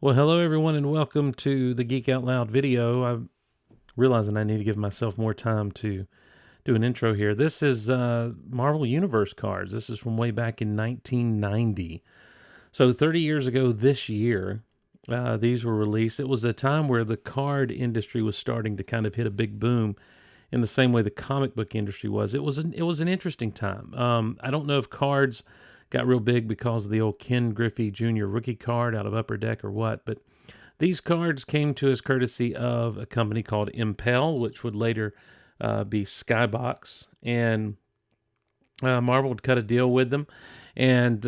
Well, hello everyone, and welcome to the Geek Out Loud video. I'm realizing I need to give myself more time to do an intro here. This is Marvel Universe cards. This is from way back in 1990. So 30 years ago this year, these were released. It was a time where the card industry was starting to kind of hit a big boom in the same way the comic book industry was. It was an interesting time. I don't know if cards got real big because of the old Ken Griffey Jr. rookie card out of Upper Deck or what, but these cards came to us courtesy of a company called Impel, which would later be Skybox, and Marvel would cut a deal with them, and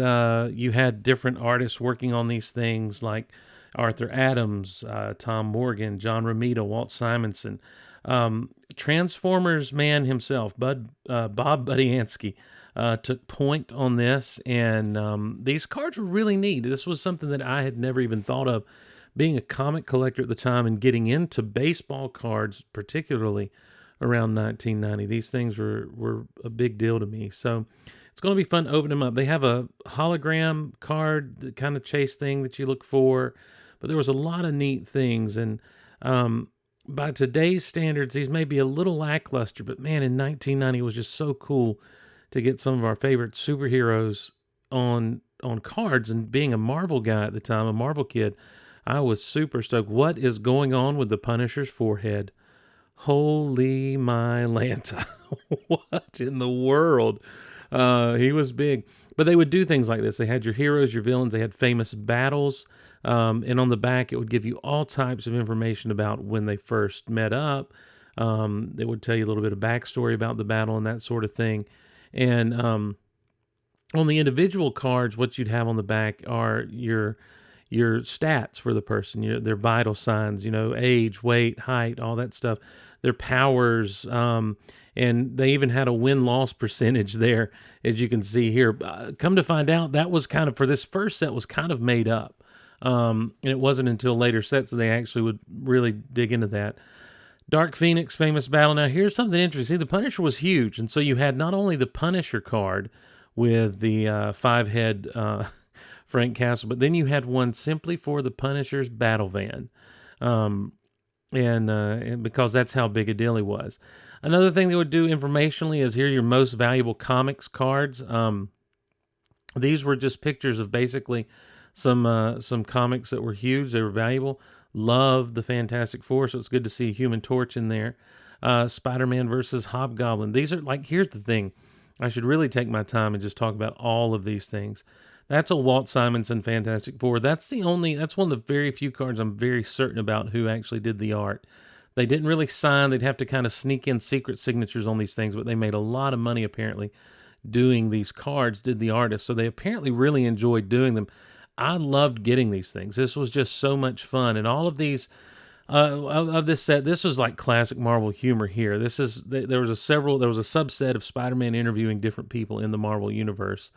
you had different artists working on these things like Arthur Adams, Tom Morgan, John Romita, Walt Simonson, Transformers man himself, Bob Budiansky, took point on this, and these cards were really neat. This was something that I had never even thought of, being a comic collector at the time and getting into baseball cards, particularly around 1990. These things were a big deal to me. So it's going to be fun to open them up. They have a hologram card, the kind of chase thing that you look for, but there was a lot of neat things. And by today's standards, these may be a little lackluster, but man, in 1990, it was just so cool to get some of our favorite superheroes on cards. And being a Marvel guy at the time, a Marvel kid, I was super stoked. What is going on with the Punisher's forehead? Holy my Lanta. What in the world? He was big. But they would do things like this. They had your heroes, your villains. They had famous battles. And on the back, it would give you all types of information about when they first met up. It would tell you a little bit of backstory about the battle and that sort of thing. And on the individual cards, what you'd have on the back are your stats for the person, their vital signs, age, weight, height, all that stuff, their powers, and they even had a win-loss percentage there, as you can see here. Come to find out, that was kind of, for this first set, was kind of made up. And it wasn't until later sets that they actually would really dig into that. Dark Phoenix, famous battle. Now, here's something interesting. See, the Punisher was huge, and so you had not only the Punisher card with the five-head Frank Castle, but then you had one simply for the Punisher's battle van, and because that's how big a deal he was. Another thing they would do informationally is here your most valuable comics cards. These were just pictures of basically some comics that were huge. They were valuable. Loved the Fantastic Four, so it's good to see Human Torch in there. Spider-Man versus Hobgoblin. These are here's the thing. I should really take my time and just talk about all of these things. That's a Walt Simonson Fantastic Four. That's one of the very few cards I'm very certain about who actually did the art. They didn't really sign. They'd have to kind of sneak in secret signatures on these things, but they made a lot of money apparently doing these cards, did the artist. So they apparently really enjoyed doing them. I loved getting these things. This was just so much fun. And all of these, of this set, this was like classic Marvel humor here. There was a subset of Spider-Man interviewing different people in the Marvel universe.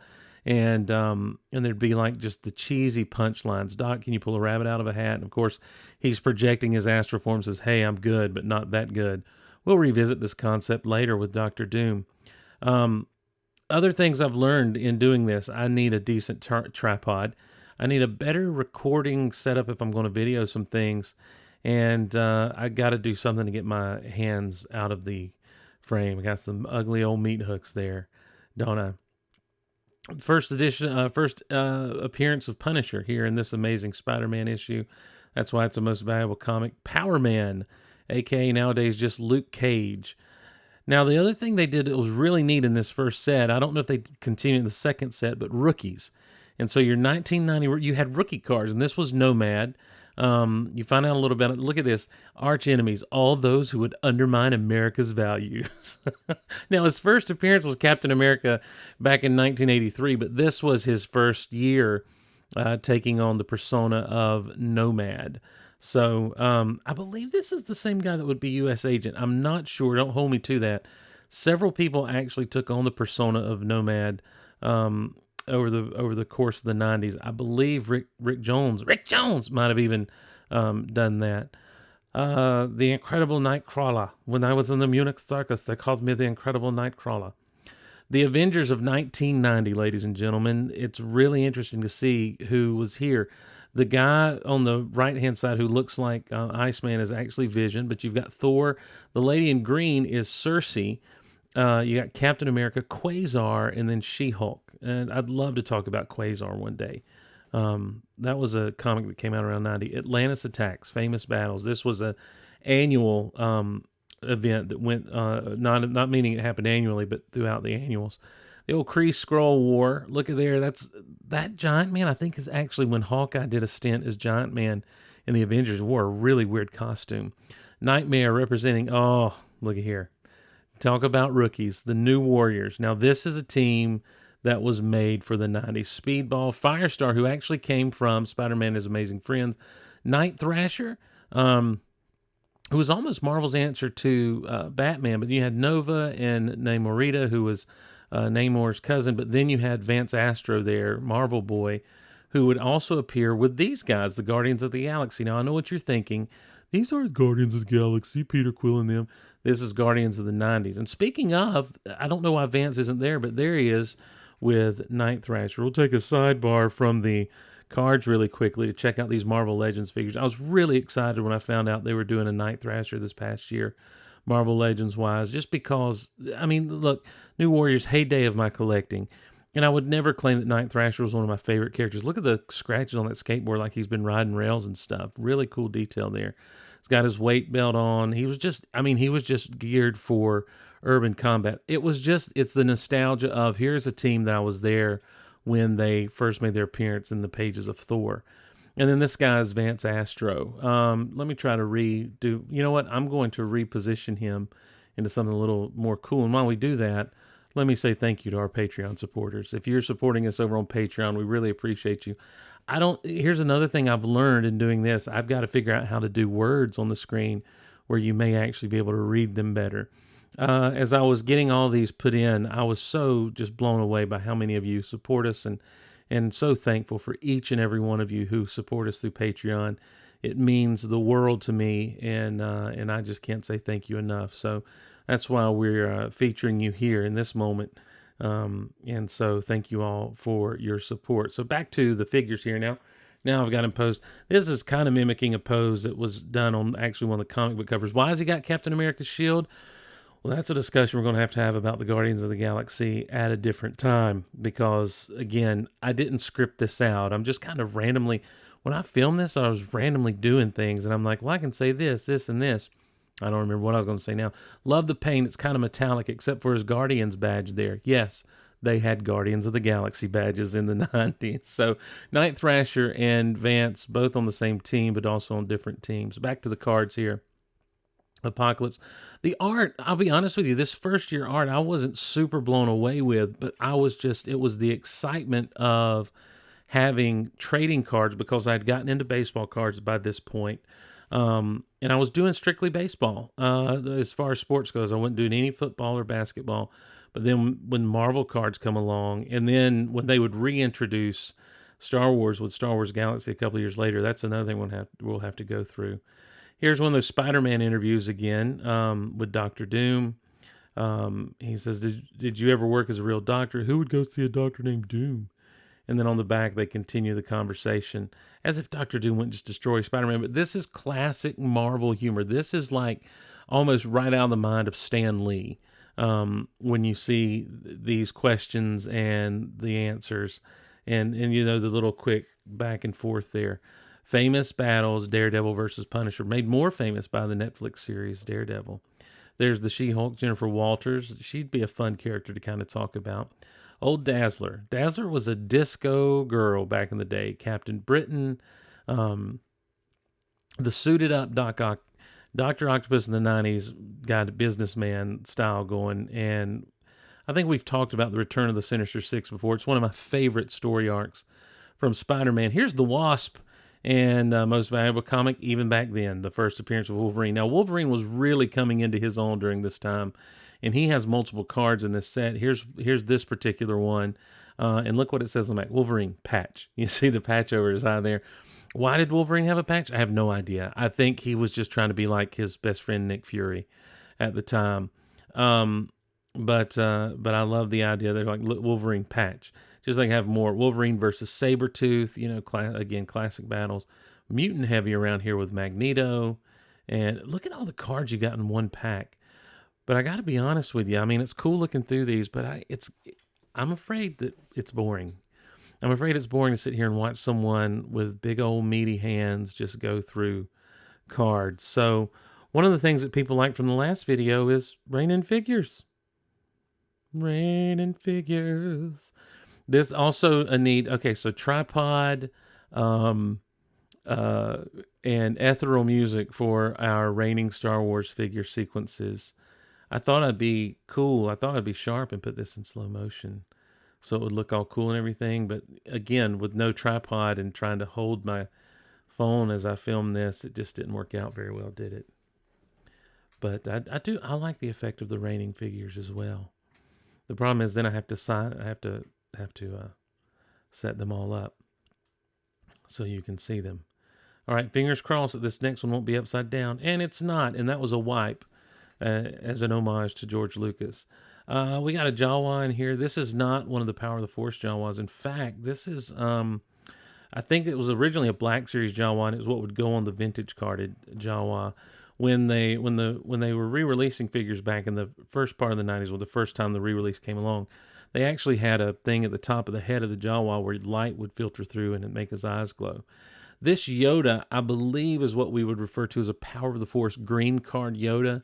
And there'd be like just the cheesy punchlines. Doc, can you pull a rabbit out of a hat? And of course, he's projecting his astral form, says, hey, I'm good, but not that good. We'll revisit this concept later with Dr. Doom. Other things I've learned in doing this, I need a decent tripod. I need a better recording setup if I'm going to video some things. And I got to do something to get my hands out of the frame. I got some ugly old meat hooks there, don't I? First appearance of Punisher here in this amazing Spider-Man issue. That's why it's the most valuable comic. Power Man, aka nowadays just Luke Cage. Now, the other thing they did that was really neat in this first set, I don't know if they continued in the second set, but rookies. And so your 1990, you had rookie cards, and this was Nomad. You find out a little bit. Look at this. Arch enemies, all those who would undermine America's values. Now, his first appearance was Captain America back in 1983, but this was his first year taking on the persona of Nomad. So I believe this is the same guy that would be U.S. Agent. I'm not sure. Don't hold me to that. Several people actually took on the persona of Nomad over the course of the 90s. I believe Rick Jones might have even done that. The Incredible Nightcrawler. When I was in the Munich circus, they called me the Incredible Nightcrawler. The Avengers of 1990, ladies and gentlemen. It's really interesting to see who was here. The guy on the right-hand side who looks like Iceman is actually Vision, but you've got Thor. The lady in green is Cersei. You got Captain America, Quasar, and then She-Hulk. And I'd love to talk about Quasar one day. That was a comic that came out around 90. Atlantis Attacks, Famous Battles. This was a annual event that went, not meaning it happened annually, but throughout the annuals. The old Kree Skrull War. Look at there. That Giant Man, I think, is actually when Hawkeye did a stint as Giant Man in the Avengers. Wore a really weird costume. Nightmare representing, oh, look at here. Talk about rookies, the New Warriors. Now, this is a team that was made for the 90s. Speedball, Firestar, who actually came from Spider-Man and His Amazing Friends. Night Thrasher, who was almost Marvel's answer to Batman, but you had Nova and Namorita, who was Namor's cousin, but then you had Vance Astro there, Marvel Boy, who would also appear with these guys, the Guardians of the Galaxy. Now, I know what you're thinking. These aren't Guardians of the Galaxy, Peter Quill and them. This is Guardians of the 90s. And speaking of, I don't know why Vance isn't there, but there he is with Night Thrasher. We'll take a sidebar from the cards really quickly to check out these Marvel Legends figures. I was really excited when I found out they were doing a Night Thrasher this past year, Marvel Legends wise, just because, I mean, look, New Warriors, heyday of my collecting. And I would never claim that Night Thrasher was one of my favorite characters. Look at the scratches on that skateboard like he's been riding rails and stuff. Really cool detail there. He's got his weight belt on. He was just geared for urban combat. It's the nostalgia of here's a team that I was there when they first made their appearance in the pages of Thor. And then this guy is Vance Astro. Let me try to redo. You know what? I'm going to reposition him into something a little more cool. And while we do that, let me say thank you to our Patreon supporters. If you're supporting us over on Patreon, we really appreciate you. Here's another thing I've learned in doing this. I've got to figure out how to do words on the screen where you may actually be able to read them better. As I was getting all these put in, I was so just blown away by how many of you support us and so thankful for each and every one of you who support us through Patreon. It means the world to me, and I just can't say thank you enough. So that's why we're featuring you here in this moment. And so thank you all for your support. So back to the figures here now. Now I've got him posed. This is kind of mimicking a pose that was done on actually one of the comic book covers. Why has he got Captain America's shield? Well, that's a discussion we're going to have about the Guardians of the Galaxy at a different time because, again, I didn't script this out. I'm just kind of randomly, when I filmed this, I was randomly doing things, and I'm like, well, I can say this, this, and this. I don't remember what I was going to say now. Love the paint. It's kind of metallic, except for his Guardians badge there. Yes, they had Guardians of the Galaxy badges in the 90s. So Night Thrasher and Vance, both on the same team, but also on different teams. Back to the cards here. Apocalypse. The art, I'll be honest with you, this first year art, I wasn't super blown away with, but it was the excitement of having trading cards because I'd gotten into baseball cards by this point. And I was doing strictly baseball. As far as sports goes, I wasn't doing any football or basketball. But then when Marvel cards come along, and then when they would reintroduce Star Wars with Star Wars Galaxy a couple of years later, that's another thing we'll have to go through. Here's one of those Spider-Man interviews again with Dr. Doom. He says, did you ever work as a real doctor? Who would go see a doctor named Doom? And then on the back, they continue the conversation as if Dr. Doom wouldn't just destroy Spider-Man. But this is classic Marvel humor. This is like almost right out of the mind of Stan Lee when you see these questions and the answers and you know, the little quick back and forth there. Famous battles, Daredevil versus Punisher, made more famous by the Netflix series Daredevil. There's the She-Hulk, Jennifer Walters. She'd be a fun character to kind of talk about. Old Dazzler. Dazzler was a disco girl back in the day. Captain Britain, the suited up Dr. Octopus in the 90s got a businessman style going. And I think we've talked about the Return of the Sinister Six before. It's one of my favorite story arcs from Spider-Man. Here's the Wasp. And most valuable comic, even back then, the first appearance of Wolverine. Now, Wolverine was really coming into his own during this time, and he has multiple cards in this set. Here's this particular one, and look what it says on the back. Wolverine, patch. You see the patch over his eye there. Why did Wolverine have a patch? I have no idea. I think he was just trying to be like his best friend Nick Fury at the time. But I love the idea. They're like, look, Wolverine, patch. Just like have more Wolverine versus Sabretooth, you know, again, classic battles. Mutant heavy around here with Magneto. And look at all the cards you got in one pack. But I got to be honest with you. I mean, it's cool looking through these, but I'm afraid that it's boring. I'm afraid it's boring to sit here and watch someone with big old meaty hands just go through cards. So one of the things that people like from the last video is rain in figures. Rain in figures. There's also a need. Okay, so tripod, and ethereal music for our raining Star Wars figure sequences. I thought I'd be cool. I thought I'd be sharp and put this in slow motion so it would look all cool and everything. But again, with no tripod and trying to hold my phone as I filmed this, it just didn't work out very well, did it? But I like the effect of the raining figures as well. The problem is then I have to set them all up so you can see them. All right, fingers crossed that this next one won't be upside down, and it's not. And that was a wipe. As an homage to George Lucas. We got a Jawa in here. This is not one of the Power of the Force Jawas. In fact, this is, I think it was originally a Black Series Jawa, and it was what would go on the vintage carded Jawa. When they were re-releasing figures back in the first part of the 90s, well, the first time the re-release came along, they actually had a thing at the top of the head of the Jawa where light would filter through and it'd make his eyes glow. This Yoda, I believe, is what we would refer to as a Power of the Force green card Yoda.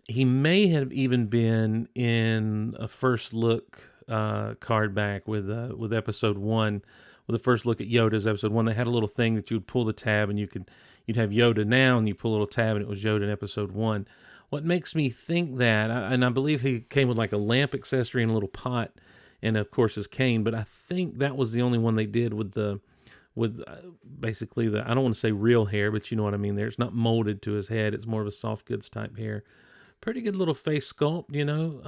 He may have even been in a first look card back with episode 1, with the first look at Yoda's episode 1. They had a little thing that you would pull the tab and you'd have Yoda now, and you pull a little tab and it was Yoda in episode 1. What makes me think that, and I believe he came with like a lamp accessory and a little pot, and of course his cane. But I think that was the only one they did with basically the, I don't want to say real hair, but you know what I mean. There, it's not molded to his head. It's more of a soft goods type hair. Pretty good little face sculpt, you know.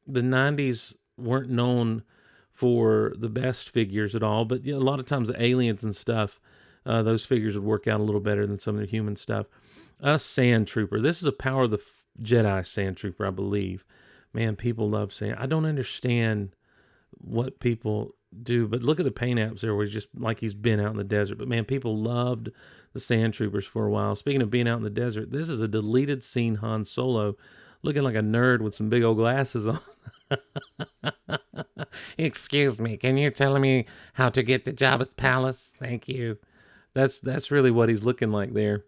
The 90s weren't known for the best figures at all, but you know, a lot of times the aliens and stuff, those figures would work out a little better than some of the human stuff. Sand Trooper. This is a Power of the Jedi Sand Trooper, I believe. Man, people love sand. I don't understand what people do, but look at the paint apps there where he's just like he's been out in the desert. But man, people loved the Sand Troopers for a while. Speaking of being out in the desert, this is a deleted scene Han Solo looking like a nerd with some big old glasses on. Excuse me, can you tell me how to get to Jabba's palace? Thank you. That's really what he's looking like there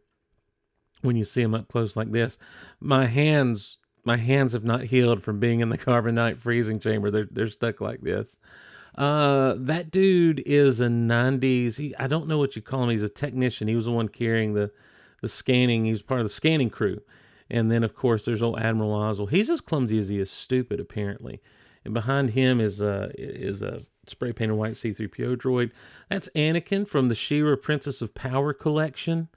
when you see him up close like this. My hands have not healed from being in the carbonite freezing chamber. They're stuck like this. That dude is a 90s. I don't know what you call him. He's a technician. He was the one carrying the scanning. He was part of the scanning crew. And then, of course, there's old Admiral Ozzel. He's as clumsy as he is stupid, apparently. And behind him is a spray painted white C-3PO droid. That's Anakin from the She-Ra Princess of Power collection,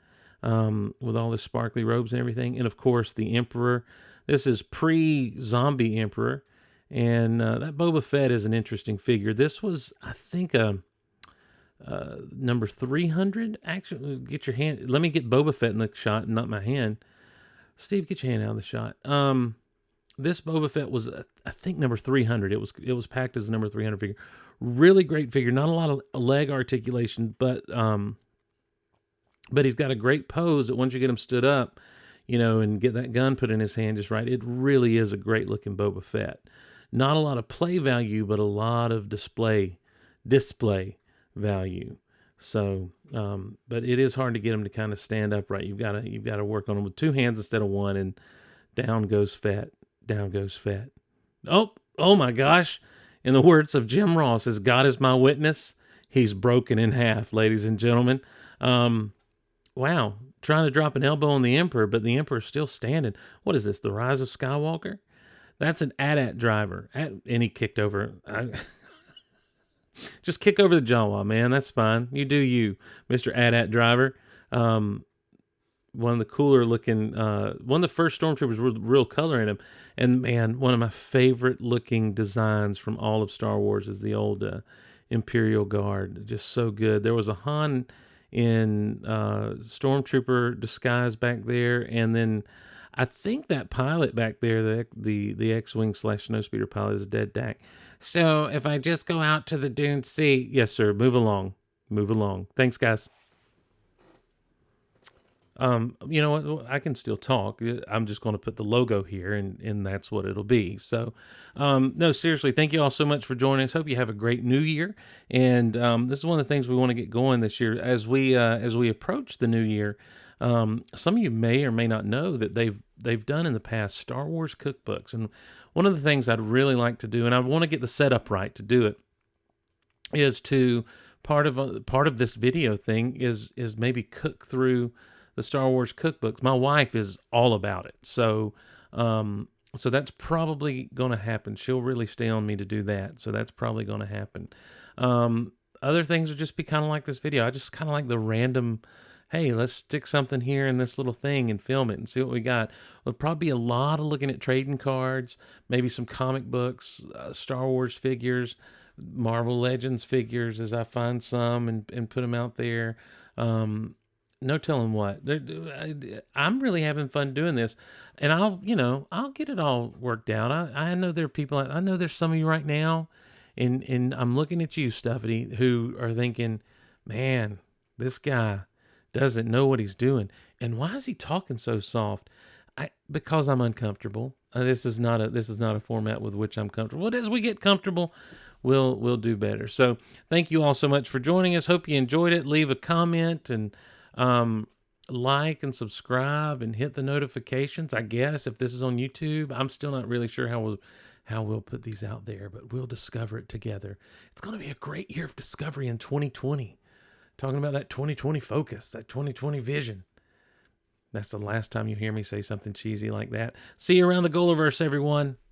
with all the sparkly robes and everything. And, of course, the Emperor. This is pre-zombie Emperor. And that Boba Fett is an interesting figure. This was, I think, number 300. Actually, get your hand. Let me get Boba Fett in the shot and not my hand. Steve, get your hand out of the shot. This Boba Fett was, I think, number 300. It was packed as a number 300 figure. Really great figure. Not a lot of leg articulation, but he's got a great pose that once you get him stood up, you know, and get that gun put in his hand just right, it really is a great looking Boba Fett. Not a lot of play value, but a lot of display value. So, but it is hard to get him to kind of stand upright. You've got to work on him with two hands instead of one, and down goes Fett. Down goes Fett. Oh my gosh! In the words of Jim Ross, as God is my witness, he's broken in half, ladies and gentlemen. Wow, trying to drop an elbow on the Emperor, but the Emperor's still standing. What is this? The Rise of Skywalker? That's an AT-AT driver. And he kicked over. Just kick over the Jawa, man. That's fine. You do you, Mr. AT-AT driver. One of the cooler looking, one of the first Stormtroopers with real color in him. And man, one of my favorite looking designs from all of Star Wars is the old Imperial Guard. Just so good. There was a Han in Stormtrooper disguise back there. And then I think that pilot back there, the X-Wing / Snowspeeder pilot is Dead Dak. So if I just go out to the Dune Sea, yes, sir. Move along. Move along. Thanks, guys. You know what? I can still talk. I'm just going to put the logo here, and that's what it'll be. So, no, seriously, thank you all so much for joining us. Hope you have a great New Year. And this is one of the things we want to get going this year as we approach the New Year. Some of you may or may not know that they've done in the past Star Wars cookbooks, and one of the things I'd really like to do, and I want to get the setup right to do it, is to part of this video thing is maybe cook through the Star Wars cookbooks. My wife is all about it, so that's probably going to happen. She'll really stay on me to do that, so that's probably going to happen. Other things will just be kind of like this video. I just kind of like the random. Hey, let's stick something here in this little thing and film it and see what we got. There'll probably be a lot of looking at trading cards, maybe some comic books, Star Wars figures, Marvel Legends figures as I find some and put them out there. No telling what. I'm really having fun doing this, and I'll get it all worked out. I know there are people. I know there's some of you right now, and I'm looking at you, Stuffity, who are thinking, man, this guy doesn't know what he's doing, and why is he talking so soft? Because I'm uncomfortable. This is not a format with which I'm comfortable. But as we get comfortable, we'll do better. So thank you all so much for joining us. Hope you enjoyed it. Leave a comment and like and subscribe and hit the notifications. I guess if this is on YouTube, I'm still not really sure how we'll put these out there, but we'll discover it together. It's going to be a great year of discovery in 2020. Talking about that 2020 focus, that 2020 vision. That's the last time you hear me say something cheesy like that. See you around the GOLiverse, everyone.